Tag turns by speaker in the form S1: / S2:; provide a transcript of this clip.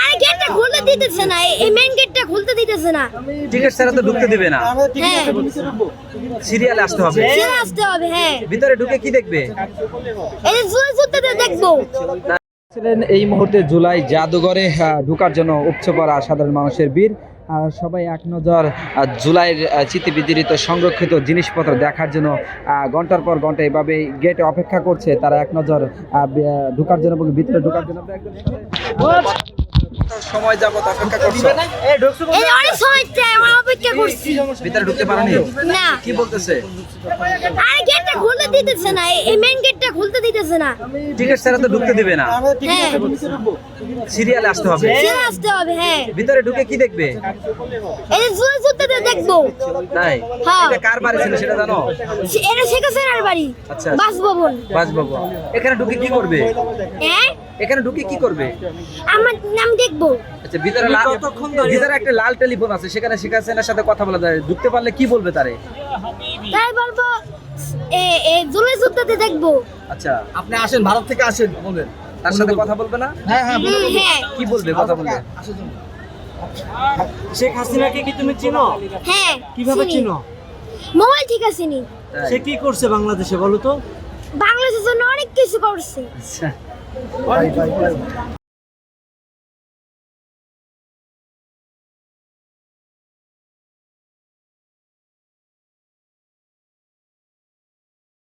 S1: আরে গেটটা খুলতে দিতেছে না, এই মেইন গেটটা খুলতে দিতেছে না।
S2: টিকিট ছাড়া তো ঢুকতে দিবে না,
S1: হ্যাঁ
S2: সিরিয়ালে আসতে হবে।
S1: চলে আসতে হবে। হ্যাঁ
S2: ভিতরে ঢুকে কি দেখবে?
S1: এই যে জুলাই যোদ্ধাদের দেখবো।
S2: ছিলেন এই মুহূর্তে জুলাই জাদুঘরে ঢোকার জন্য উপচে পড়া সাধারণ মানুষের ভিড়। আর সবাই এক নজর জুলাইয়ের স্মৃতিবিজড়িত সংরক্ষিত জিনিসপত্র দেখার জন্য ঘন্টার পর ঘন্টা এভাবে গেটে অপেক্ষা করছে। তারা এক নজর ঢোকার জন্য, ভিতরে ঢোকার জন্য সময় যাবত অপেক্ষা করছে।
S1: এই অনেক সময় অপেক্ষা করছি,
S2: ভিতরে ঢুকতে পারেনি।
S1: না
S2: কি বলতেছে?
S1: আরে গেটটা খুলতে দিতেছে না, এই মেইন গেটটা খুলতে দিতেছে না।
S2: টিকিট ছাড়া তো ঢুকতে দিবে না,
S1: হ্যাঁ
S2: সিরিয়ালে আসতে হবে।
S1: চলে আসতে হবে। হ্যাঁ
S2: ভিতরে ঢুকে কি দেখবে?
S1: এই যে জুলাই যোদ্ধাদের দেখবো।
S2: নাই,
S1: হ্যাঁ
S2: এটা কার বাড়ি ছিল সেটা জানো?
S1: এটা শেখ হাসিনার বাড়ি,
S2: আচ্ছা।
S1: বাসভবন।
S2: বাসবাবু এখানে ঢুকে কি করবে?
S1: হ্যাঁ
S2: এখানে ঢুকে কি করবে?
S1: আমার নাম দেখবো।
S2: আচ্ছা, ভিতরে একটা লাল টেলিফোন আছে, সেখানে শেখ হাসিনার সাথে কথা বলা যায়। ঢুকতে পারলে কি বলবে তারে?
S1: তাই বলবো জুলাই যোদ্ধাদের দেখবো।
S2: আচ্ছা,
S3: আপনি আসেন, ভারত থেকে আসেন, বলেন
S2: তার সাথে কথা বলবে না?
S3: হ্যাঁ হ্যাঁ
S1: হ্যাঁ
S2: কি বলবে? কথা বলবে।
S4: শেখ হাসিনাকে কি তুমি চিনো?
S1: হ্যাঁ
S4: কিভাবে
S1: চিনি।
S4: চিনো?
S1: মোবাইল ঠিক আছে নি।
S4: সে কি করছে বাংলাদেশে বলো তো?
S1: বাংলাদেশের জন্য অনেক কিছু করছে।
S2: আচ্ছা।